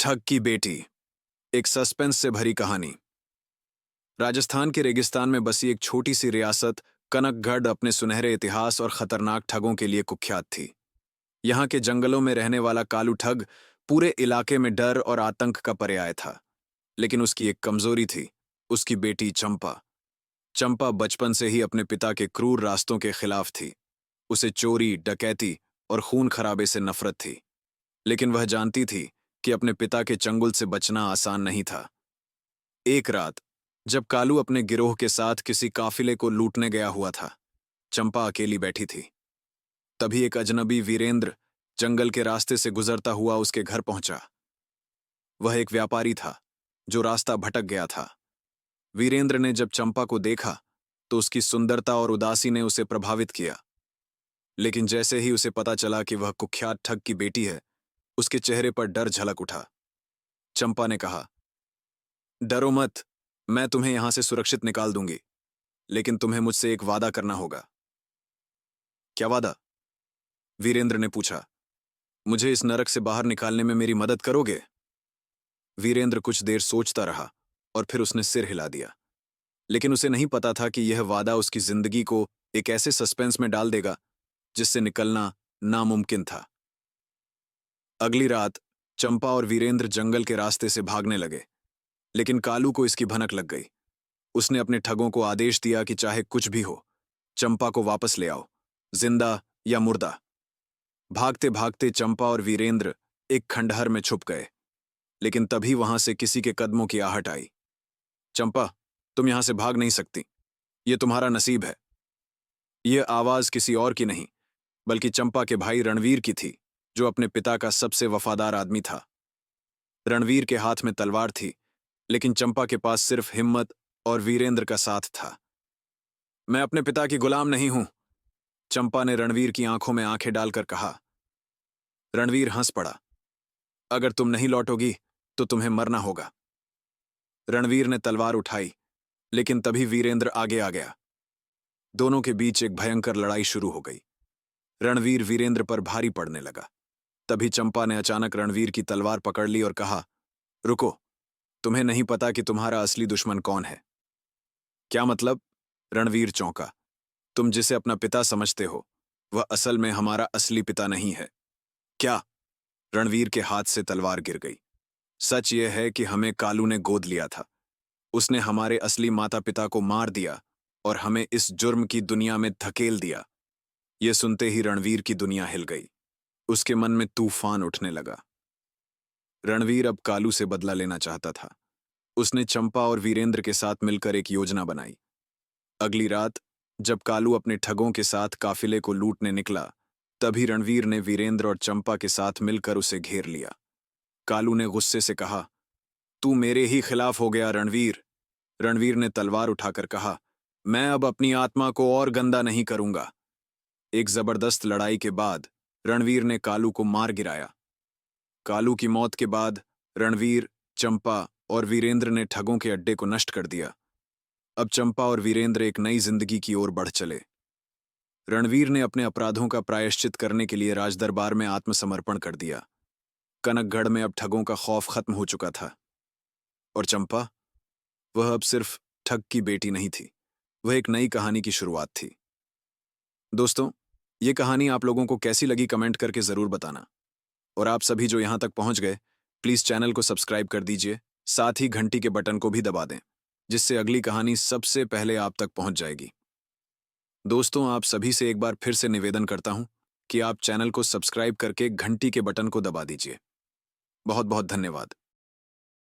ठग की बेटी। एक सस्पेंस से भरी कहानी। राजस्थान के रेगिस्तान में बसी एक छोटी सी रियासत कनकगढ़ अपने सुनहरे इतिहास और खतरनाक ठगों के लिए कुख्यात थी। यहाँ के जंगलों में रहने वाला कालू ठग पूरे इलाके में डर और आतंक का पर्याय था। लेकिन उसकी एक कमजोरी थी, उसकी बेटी चंपा। चंपा बचपन से ही अपने पिता के क्रूर रास्तों के खिलाफ थी। उसे चोरी, डकैती और खून खराबे से नफरत थी। लेकिन वह जानती थी कि अपने पिता के चंगुल से बचना आसान नहीं था। एक रात, जब कालू अपने गिरोह के साथ किसी काफिले को लूटने गया हुआ था, चंपा अकेली बैठी थी। तभी एक अजनबी वीरेंद्र जंगल के रास्ते से गुजरता हुआ उसके घर पहुंचा। वह एक व्यापारी था जो रास्ता भटक गया था। वीरेंद्र ने जब चंपा को देखा तो उसकी सुंदरता और उदासी ने उसे प्रभावित किया। लेकिन जैसे ही उसे पता चला कि वह कुख्यात ठग की बेटी है, उसके चेहरे पर डर झलक उठा। चंपा ने कहा, डरो मत, मैं तुम्हें यहां से सुरक्षित निकाल दूंगी, लेकिन तुम्हें मुझसे एक वादा करना होगा। क्या वादा? वीरेंद्र ने पूछा। मुझे इस नरक से बाहर निकालने में मेरी मदद करोगे? वीरेंद्र कुछ देर सोचता रहा और फिर उसने सिर हिला दिया। लेकिन उसे नहीं पता था कि यह वादा उसकी जिंदगी को एक ऐसे सस्पेंस में डाल देगा जिससे निकलना नामुमकिन था। अगली रात चंपा और वीरेंद्र जंगल के रास्ते से भागने लगे, लेकिन कालू को इसकी भनक लग गई। उसने अपने ठगों को आदेश दिया कि चाहे कुछ भी हो, चंपा को वापस ले आओ, जिंदा या मुर्दा। भागते भागते चंपा और वीरेंद्र एक खंडहर में छुप गए। लेकिन तभी वहां से किसी के कदमों की आहट आई। चंपा, तुम यहां से भाग नहीं सकती, ये तुम्हारा नसीब है। यह आवाज किसी और की नहीं, बल्कि चंपा के भाई रणवीर की थी, जो अपने पिता का सबसे वफादार आदमी था। रणवीर के हाथ में तलवार थी, लेकिन चंपा के पास सिर्फ हिम्मत और वीरेंद्र का साथ था। मैं अपने पिता की गुलाम नहीं हूं, चंपा ने रणवीर की आंखों में आंखें डालकर कहा। रणवीर हंस पड़ा। अगर तुम नहीं लौटोगी तो तुम्हें मरना होगा। रणवीर ने तलवार उठाई, लेकिन तभी वीरेंद्र आगे आ गया। दोनों के बीच एक भयंकर लड़ाई शुरू हो गई। रणवीर वीरेंद्र पर भारी पड़ने लगा। तभी चंपा ने अचानक रणवीर की तलवार पकड़ ली और कहा, रुको, तुम्हें नहीं पता कि तुम्हारा असली दुश्मन कौन है। क्या मतलब? रणवीर चौंका। तुम जिसे अपना पिता समझते हो, वह असल में हमारा असली पिता नहीं है। क्या? रणवीर के हाथ से तलवार गिर गई। सच यह है कि हमें कालू ने गोद लिया था। उसने हमारे असली माता पिता को मार दिया और हमें इस जुर्म की दुनिया में धकेल दिया। यह सुनते ही रणवीर की दुनिया हिल गई। उसके मन में तूफान उठने लगा। रणवीर अब कालू से बदला लेना चाहता था। उसने चंपा और वीरेंद्र के साथ मिलकर एक योजना बनाई। अगली रात, जब कालू अपने ठगों के साथ काफिले को लूटने निकला, तभी रणवीर ने वीरेंद्र और चंपा के साथ मिलकर उसे घेर लिया। कालू ने गुस्से से कहा, तू मेरे ही खिलाफ हो गया रणवीर। रणवीर ने तलवार उठाकर कहा, मैं अब अपनी आत्मा को और गंदा नहीं करूंगा। एक जबरदस्त लड़ाई के बाद रणवीर ने कालू को मार गिराया। कालू की मौत के बाद रणवीर, चंपा और वीरेंद्र ने ठगों के अड्डे को नष्ट कर दिया। अब चंपा और वीरेंद्र एक नई जिंदगी की ओर बढ़ चले। रणवीर ने अपने अपराधों का प्रायश्चित करने के लिए राजदरबार में आत्मसमर्पण कर दिया। कनकगढ़ में अब ठगों का खौफ खत्म हो चुका था। और चंपा, वह अब सिर्फ ठग की बेटी नहीं थी, वह एक नई कहानी की शुरुआत थी। दोस्तों, ये कहानी आप लोगों को कैसी लगी कमेंट करके जरूर बताना। और आप सभी जो यहां तक पहुंच गए, प्लीज चैनल को सब्सक्राइब कर दीजिए, साथ ही घंटी के बटन को भी दबा दें, जिससे अगली कहानी सबसे पहले आप तक पहुंच जाएगी। दोस्तों, आप सभी से एक बार फिर से निवेदन करता हूं कि आप चैनल को सब्सक्राइब करके घंटी के बटन को दबा दीजिए। बहुत बहुत धन्यवाद।